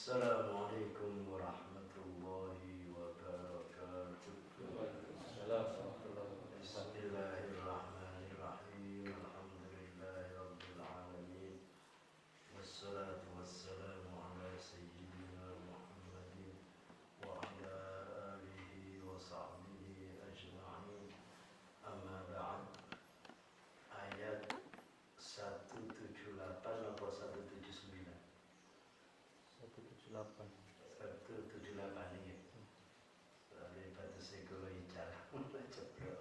Assalamualaikum warahmatullahi wabarakatuh. Bismillahirrahmanirrahim. Alhamdulillahi rabbil alamin. Wassalatu wassalamu ala sayyidina Muhammadin wa ala alihi wa sahbihi ajma'in. Amma ba'd. Ayat 178 atau 179? 178 ini. Soalnya pada segala ijalah ceplok.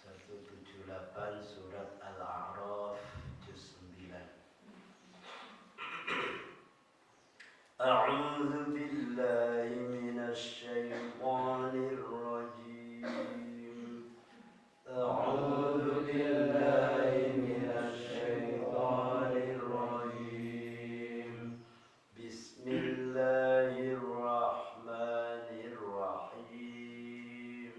178 surat Al-A'raf juz 9. A'udzu billahi minasy syaithanir rajim. A'udzu billahi minasy syaithanir rajim. Bismillahirrahmanirrahim.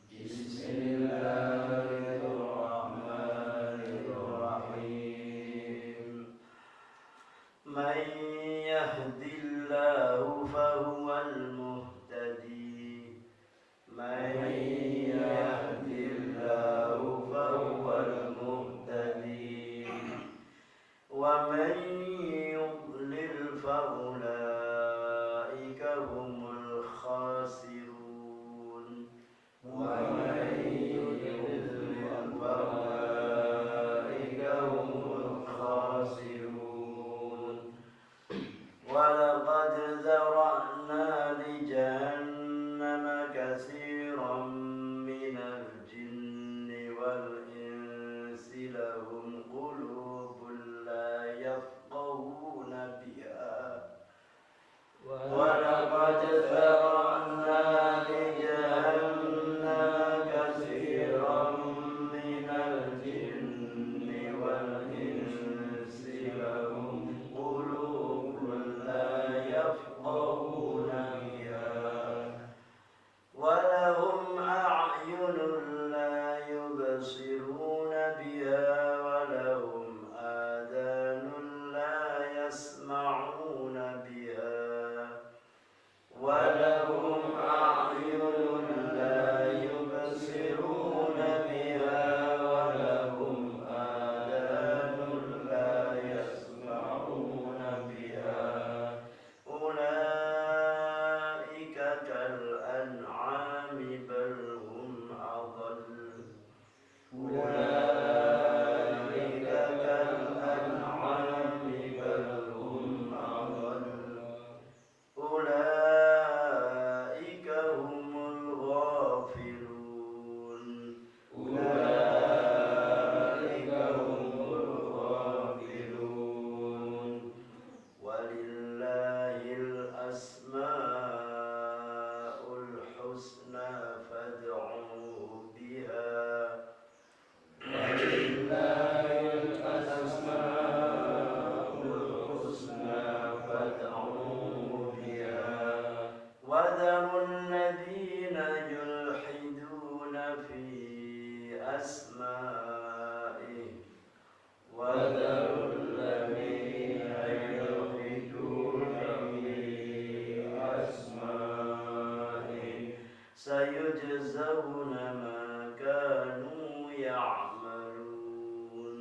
Bismillahirrahmanirrahim. Man yahdillahu fahuwal muhtadi. Man yahdillahu fahuwal muhtadi. Wa man yudlil faulaika humul khasirun. Wa man yudlil faulaika humul khasirun. Wa laqad zara'na li jahannama katsiran minal jinni wal insi lahum qulubun la yafqahuna biha. Wa laqad zara'na li jahannama katsiran minal jinni wal insi lahum qulubun la yafqahuna biha. Wa lahum a'yunun la yubsiruna biha. Wa lahum adhanun la yasma'una biha. Wa lahum a'yunun la yubsiruna biha. Wa lahum adhanun la yasma'una biha. Ulaika kal an'ami bal hum adall. Ulaika kal an'ami bal hum adall. Ulaika humul ghafilun. Ulaika humul ghafilun. Walillahil asma'ul husna fad'uhu biha. Walillahil asma'ul husna fad'uhu biha. وذروا الذين يلحدون في أسمائه. وذروا الذين يلحدون في أسمائه. سيجزون ما كانوا يعملون.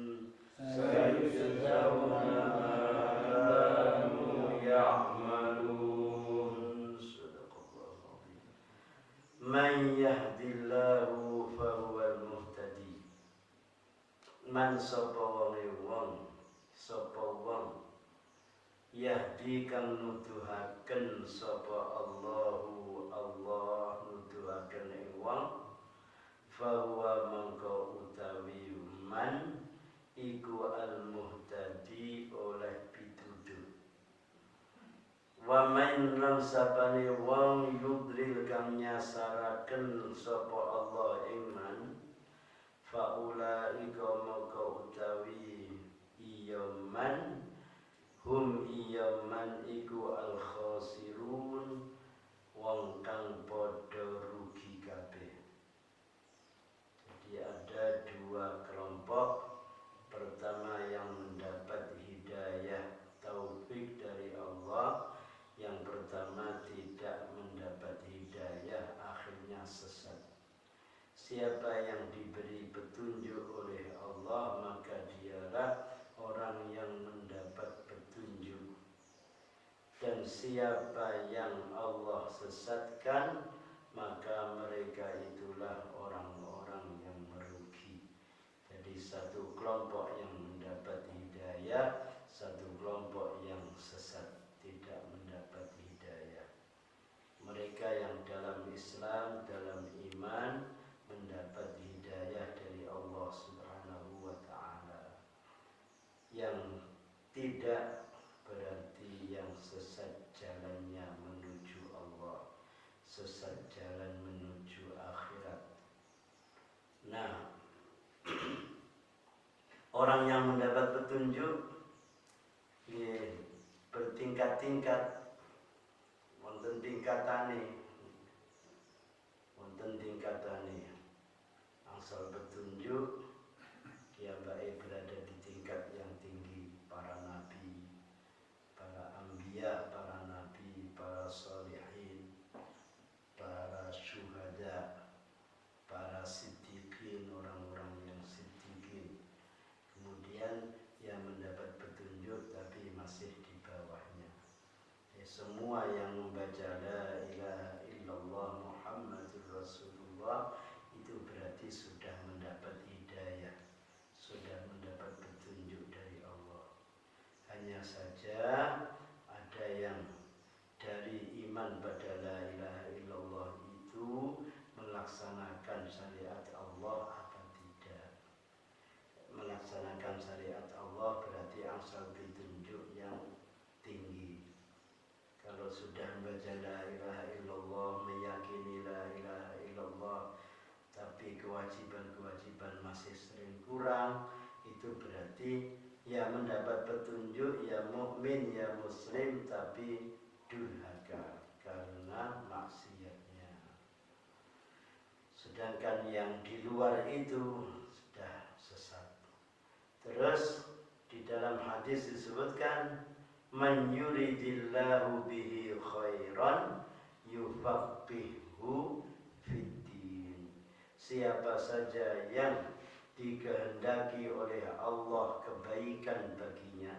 سيجزون ما كانوا يعملون. Man yahdillahu fahuwal muhtadi. Man sapa wong yahdi kang nuduhaken sapa Allahu Allah nuduhaken ing wong. Fahuwa mangko utawi man iku al muhtadi oleh pituduh. Wa man lan sapane wong yudlil kang nyasaraken sapa Allah ing man. Faulaika maka utawi iya man hum iya man iku al khasirun wong kang padha rugi kabeh. Jadi ada dua kelompok. Pertama yang mendapat hidayah taufik dari Allah, Siapa yang diberi petunjuk oleh Allah, maka dialah orang yang mendapat petunjuk. Dan siapa yang Allah sesatkan, maka mereka itulah orang-orang yang merugi. Jadi satu kelompok yang mendapat hidayah, satu kelompok yang sesat tidak mendapat hidayah. Mereka yang dalam Islam, dalam iman, mendapat hidayah dari Allah Subhanahu wa ta'ala. Yang tidak berarti yang sesat jalannya menuju Allah, sesat jalan menuju akhirat. Nah, orang yang mendapat petunjuk bertingkat-tingkat, wonten tingkatane, angsal petunjuk kiambae berada di tingkat yang tinggi, para nabi, para anbiya, para nabi, para sholihin, para syuhada, para siddiqin, orang-orang yang siddiqin. Kemudian yang mendapat petunjuk tapi masih di bawahnya. Semua yang membaca la ilaha illallah Muhammadur Rasulullah itu berarti sudah mendapat hidayah, sudah mendapat petunjuk dari Allah. Hanya saja ada yang dari iman pada la ilaha illallah itu melaksanakan syariat Allah apa tidak. Melaksanakan syariat Allah berarti asal petunjuk yang tinggi. Kalau sudah membaca la ilaha illallah, meyakini la ilaha illallah, tapi kewajiban-kewajiban masih sering kurang, itu berarti ya mendapat petunjuk, ya mukmin, ya muslim, tapi durhaka karena maksiatnya. Sedangkan yang di luar itu sudah sesat. Terus di dalam hadis disebutkan man yuridillahu bihi khairan yufaqihu fiddin. Siapa saja yang dikehendaki oleh Allah kebaikan baginya,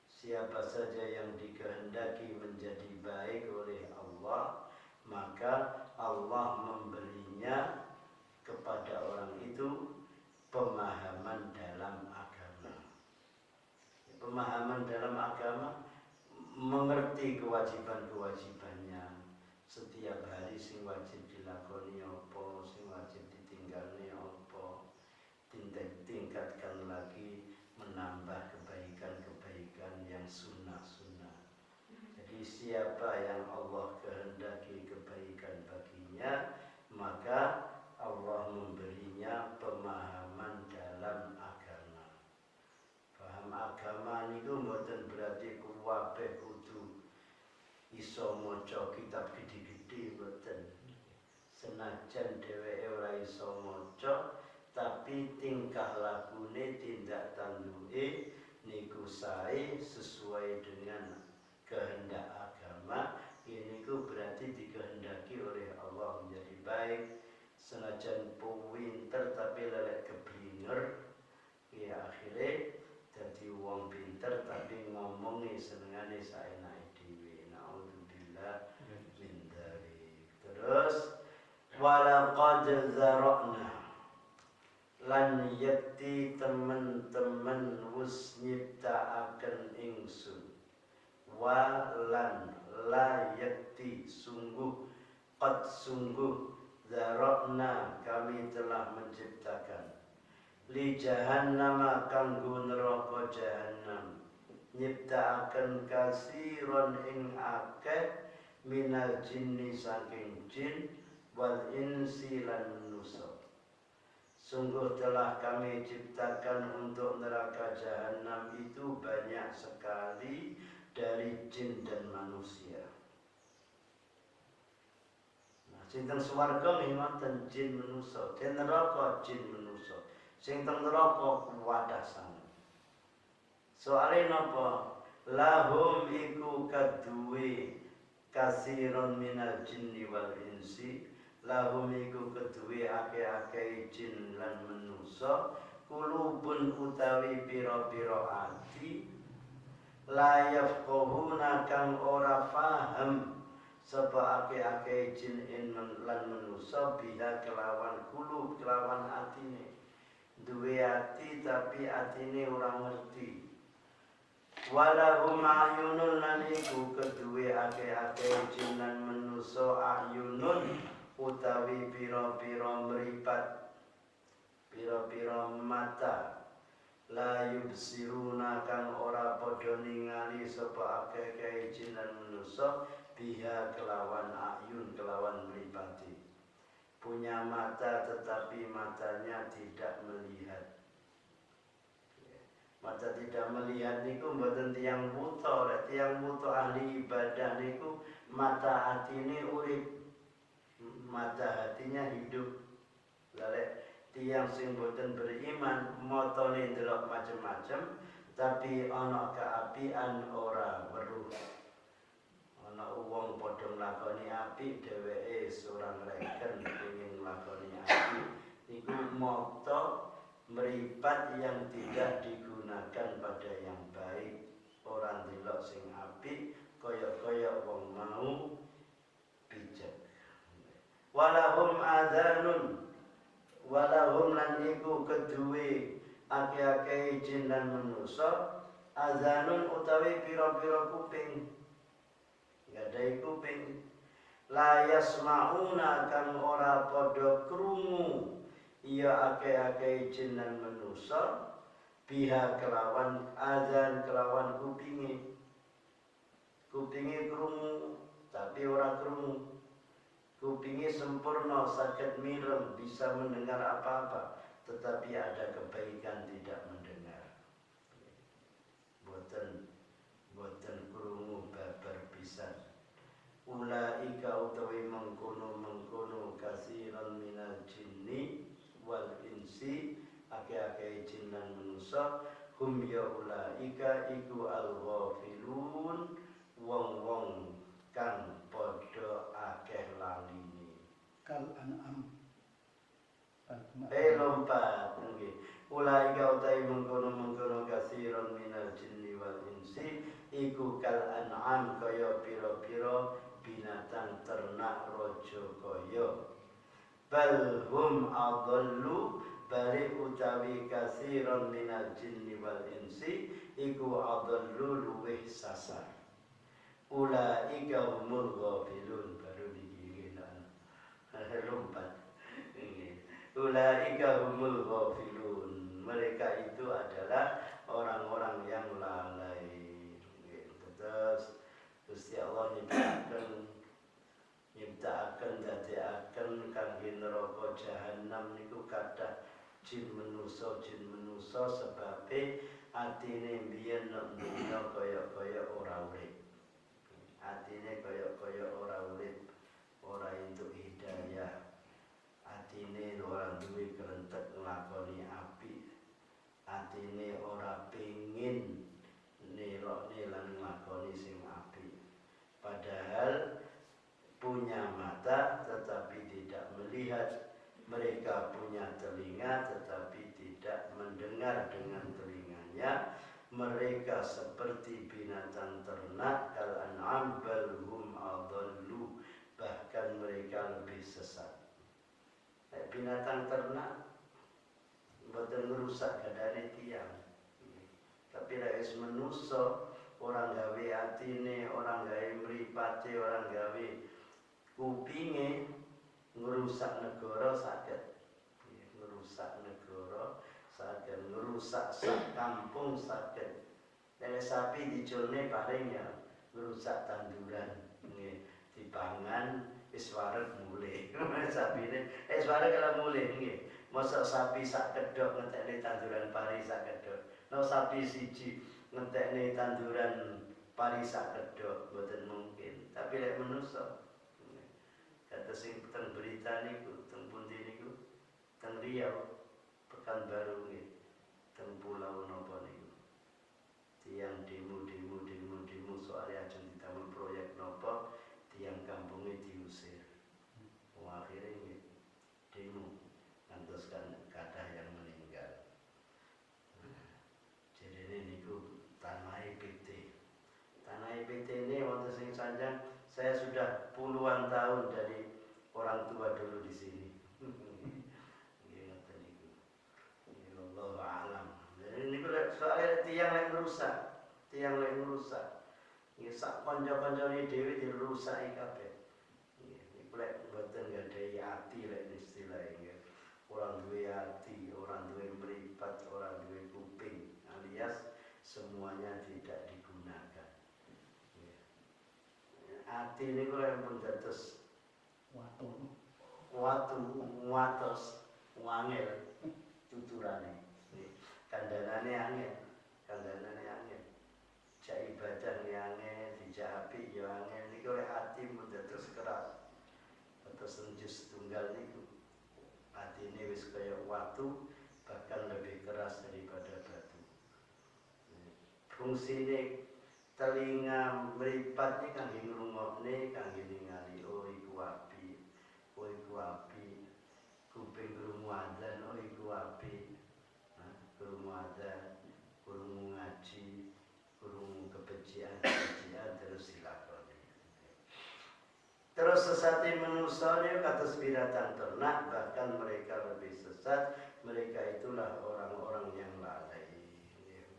siapa saja yang dikehendaki menjadi baik oleh Allah, maka Allah memberinya kepada orang itu pemahaman dalam agama. Pemahaman dalam agama, mengerti kewajiban-kewajibannya. Setiap hari sing wajib dilakoni apa, sing wajib ditinggalni apa. Tingkatkan lagi menambah kebaikan-kebaikan yang sunnah-sunnah. Jadi siapa yang Allah kehendaki kebaikan baginya, maka Allah memberinya pemahaman dalam agama. Paham agama niku mboten berarti kuwabeh kudu iso maca kitab gede-gede, mboten. Senajan dheweke ora iso maca, tapi tingkah lakune, tindak tanduke niku sae sesuai dengan kehendak agama. Ini ku berarti dikehendaki oleh Allah menjadi baik. Senajan pinter tapi lelek keblinger, ya akhirnya jadi wong pinter tapi ngomongi senengane saenake dhewe. Naudzubillah min dzalik. Terus walaqad zara'na, lan yakti temen-temen wus nyiptaaken ingsun. Walan la yakti sungguh, qad sungguh, zara'na kami telah menciptakan, li jahannama kanggo neraka jahannam, nyiptaaken kasiron ing akeh, minal jinni saking jin, wal insi lan manusa. Sungguh telah kami ciptakan untuk neraka jahanam itu banyak sekali dari jin dan manusia. Nah, sing teng swarga ngoten jin manusa, ten neraka jin manusa. Sing teng neraka kuwadah sanget. Soale napa? Lahum iku kaduwe kasiron minal jinni wal insi, lahum iku kedue akeh-akeh jin lan manusa kulubun utawi pira-pira ati la yafqahuna kang ora faham sapa akeh-akeh jin lan manusa biha kelawan kulub kelawan atine duwe ati tapi atine ora ngerti walahum ayunun lan iku kedue akeh-akeh jin lan manusa ayunun utawi pira-pira mripat pira-pira mata la yubsiruna kang ora padha ningali sapa akeh-akeh jin lan manusa biha kelawan ayun kelawan mripati punya mata tetapi matanya tidak melihat. Mata tidak melihat niku mboten tiyang buta, lek tiyang buta ahli ibadah niku mata hatine urip. Mata hatinya hidup. Lek tiyang sing mboten beriman matane ndelok macam-macam tapi ana keapian ora weruh. Ana wong padha nglakoni apik dheweke ora ngreken pengin nglakoni apik. Niku mata meripat yang tidak digunakan pada yang baik. Orang delok sing apik kaya-kaya wong mau bijak. Walahum adhanun walahum lan iku kedue akeh-akeh jin lan manusa adhanun utawi pira-pira kuping gadai kuping la yasmauna kang ora padha krungu iya akeh-akeh jin lan manusa biha kelawan azan kelawan kupinge krungu tapi ora krungu kupinge sempurna saged mireng bisa mendengar apa-apa tetapi ada kebaikan tidak mendengar boten krungu babar pisan ulaika utawi mengkono kasiran minal jinni wal insi akeh-akeh jin lan manusa hum ya ulaika iku al-ghafilun wong-wong kang padha akeh laline kal an'am lompat nggih ulaika utawi mengkono kasiran minal jinni wal insi iku kal an'am kaya pira-pira binatang ternak raja kaya bal hum adallu bali utawi kasiran minal jinni wal insi iku adallu luwih sasar ulaika humul ghafilun baru dikiran lompat ulaika humul ghafilun mereka itu adalah orang-orang yang lalai terus Gusti Allah nyiptakaken dadekaken kangge neraka jahanam niku kathah jin manusa sebabe atine mbiyen nek dunya kaya-kaya ora urip atine kaya-kaya ora urip ora entuk hidayah atine ora duwe kerentek nglakoni apik atine ora pengin nelokne lan nglakoni sing apik padahal punya mata tetapi tidak melihat mereka punya telinga tetapi tidak mendengar dengan telinganya mereka seperti binatang ternak kal an'am bal hum adallu bahkan mereka lebih sesat binatang ternak mboten ngrusak gadane tiyang tapi lek wis manusa orang gawe atine orang gawe mripate orang gawe kupinge ngrusak negara saged ngrusak negara saged ngrusak sak kampung saged lek sapi diculne paling ya ngrusak tanduran nggih dipangan wis wareg mulih sapine wis wareg kalau mulih nggih mosok sapi sak kedhok ngentekne tanduran pari sak kedhok no sapi siji ngentekne tanduran pari sak kedhok mboten mungkin tapi lek manusa kata sing teng berita niku teng pundi niku teng Riau Pekanbaru nggih teng pulau napa niku tiyang demo soalnya ajeng ditamel proyek napa tiyang kampunge diusir akhirnya sudah puluhan tahun dari orang tua dulu di sini. Allah alam. Jadi ini soalnya tiang yang rusak, Ini sak konco-koncone dhewe dirusaki kabeh. Ini lek mboten gadai ati lek istilah ini. Orang duwe hati, orang duwe meripat, orang duwe kuping, alias semuanya tidak digunakan. Hati ini kalau pun dados watos wangel tuturane. Kandhanane angel. Jak ibadah angel, dijak apik ya angel. Niku lek ati pun dados keras. Atus senjus tunggal niku. Atine wis kaya watu, bahkan lebih keras daripada batu. Fungsine telinga mripat iki kangge ngrungokne, kangge ningali oh iku api. Kuping krungu adzan oh iku api. Krungu adzan, krungu ngaji, krungu kebencian terus dilakoni. Terus sesate manusia ini kados binatang ternak, bahkan mereka lebih sesat. Mereka itulah orang-orang yang lalai.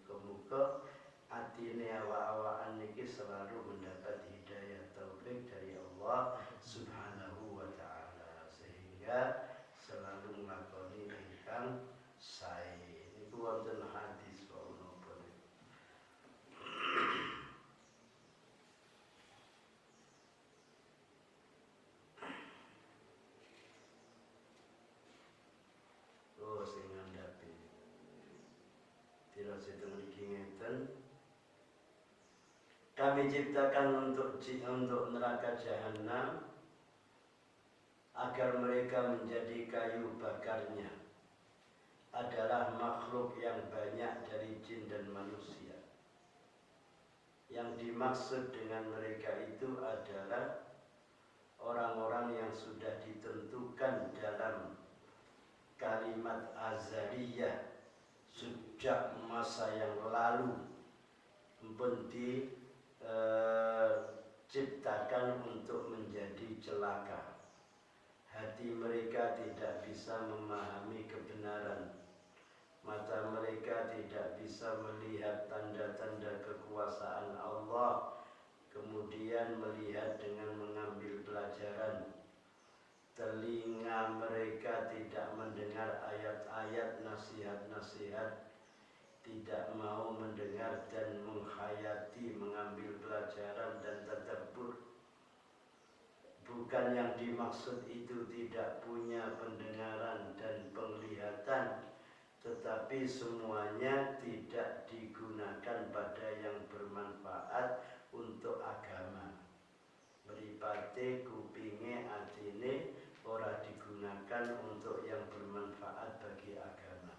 Muga-muga atine awak-awakan niki selalu mendapat hidayah taufik dari Allah Subhanahu wa taala sehingga selalu nglakoni ingkang sae. Niku wonten hadis napa niku. Oh sing ngandhapi. Tidak sedang ngeten. Kami ciptakan untuk neraka jahanam agar mereka menjadi kayu bakarnya adalah makhluk yang banyak dari jin dan manusia. Yang dimaksud dengan mereka itu adalah orang-orang yang sudah ditentukan dalam kalimat azaliyah sejak masa yang lalu pun diciptakan untuk menjadi celaka. Hati mereka tidak bisa memahami kebenaran. Mata mereka tidak bisa melihat tanda-tanda kekuasaan Allah, kemudian melihat dengan mengambil pelajaran. Telinga mereka tidak mendengar ayat-ayat nasihat-nasihat, tidak mau mendengar dan menghayati, mengambil pelajaran dan tadabbur. Bukan yang dimaksud itu tidak punya pendengaran dan penglihatan, tetapi semuanya tidak digunakan pada yang bermanfaat untuk agama. Mripate kupinge atine ora digunakan untuk yang bermanfaat bagi agama.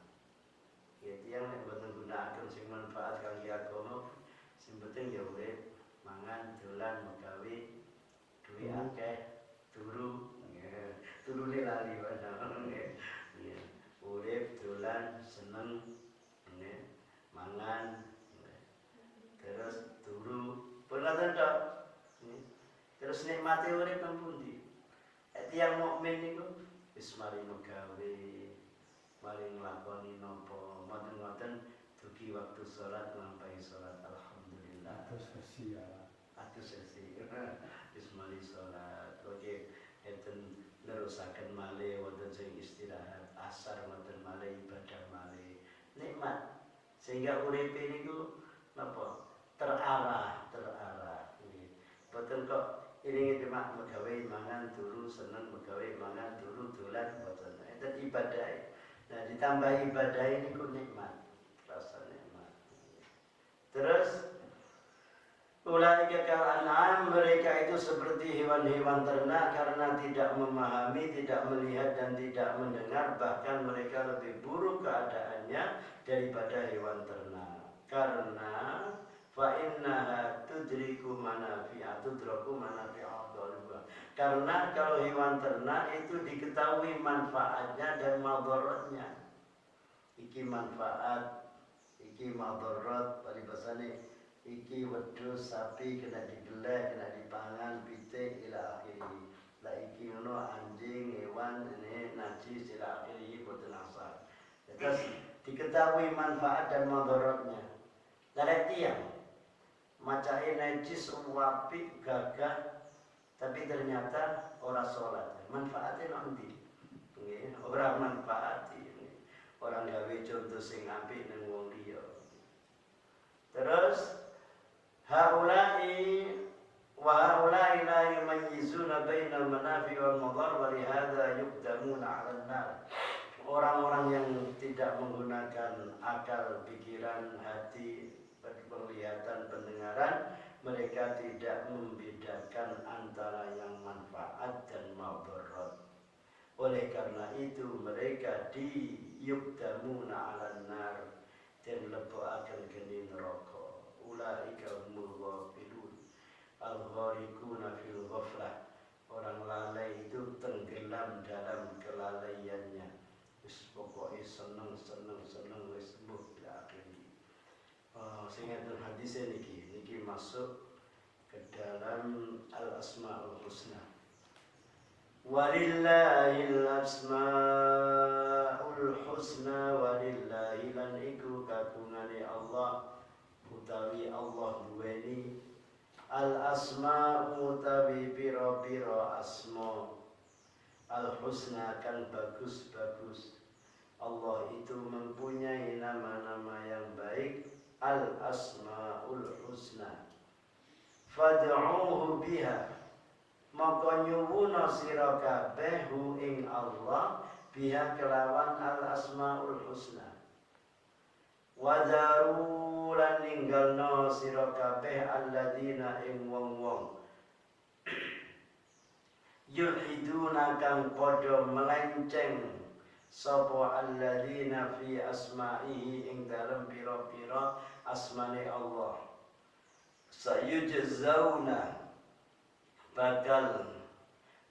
Ya tiyang nek mboten gunakaken sing manfaat kangge agama, sing penting ya urip, mangan, dolan, megawe, duwe akeh, turu, turune lali wae. Urip, dolan, seneng, mangan, terus turu, pun-pun tok. Terus nikmati urip nang pundi? Tiyang mukmin niku wis mari megawe, mari nglakoni napa, ngoten-ngoten dugi waktu salat nglampahi salat alhamdulillah. Atus sesi. Wis mari salat. Oke, enten nerusaken malih wonten sing istirahat, asar wonten malih ibadah malih. Nikmat. Sehingga uripe niku napa? Terarah. Boten kok iringi demak megawe mangan turu seneng megawe mangan turu dolan boten. Enten ibadah. Nah, ditambah ibadah ini ku nikmat. Rasa nikmat. Terus ulaika kal an'am, mereka itu seperti hewan-hewan ternak karena tidak memahami, tidak melihat dan tidak mendengar, bahkan mereka lebih buruk keadaannya daripada hewan ternak. Karena fa innaha tudriku manafi'atu tudraku manafi'at dhalwa. Karena kalau hewan ternak itu diketahui manfaatnya dan madaratnya. Iki manfaat, iki madarat, paribasane iki wedhus sapi kena digelek, kena dipangan, pitik ila akhirih. Lah iki ngono anjing, hewan ini najis ila akhirih boten asal. Terus diketahui manfaat dan mudaratnya. Dari tiang macai najis wapi gagah tapi ternyata orang sholat. Manfaatnya nanti. Orang manfaati. Orang gawe contoh sing apik nang wong liya. Terus haula'i wa haula'i la yumayyizuna bainal manafi wal madar wa lihadza yuqdamuna 'alan nar. Orang-orang yang tidak menggunakan akal, pikiran, hati, penglihatan, pendengaran, mereka tidak membedakan antara yang manfaat dan mudarat. Oleh karena itu mereka diyuqdamuna 'alan nar dan lebokaken geni neraka. Ulaika humul ghafilun al-gharikuna fil ghaflah. Orang lalai itu tenggelam dalam kelalaiannya. Wis pokoke seneng wis mbuh ila akhiri. Sing enten hadis niki masuk ke dalam al-asmaul husna. Walillahil asmaul husna walillahi lan iku kagungane Allah utawi Allah duweni al asma'u utawi pira-pira asma al husna kan bagus-bagus. Allah itu mempunyai nama-nama yang baik, al asmaul husna. Fad'uuhu biha, maka nyuwuna sira kabeh hu ing Allah biha kelawan al asmaul husna. Wadaru lan ninggalna sira kabeh alladzina ing wong-wong yulhiduna kang padha melenceng sapa alladzina fi asma'ihi ing dalem pira-pira asmane Allah. Sayujzauna bakal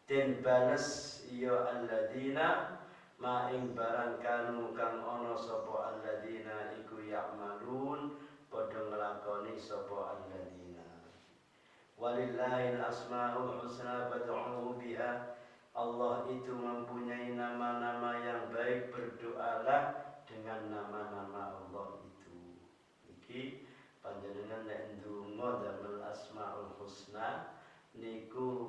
den bales ya alladzina ma ing barang kanu kang ana sapa alladzina iku ya'malun padha nglakoni sapa alladzina. Walillahil asmaul husna fad'uhu biha. Allah itu mempunyai nama-nama yang baik, berdoalah dengan nama-nama Allah itu. Iki panjenengan nek ndonga damel asmaul husna niku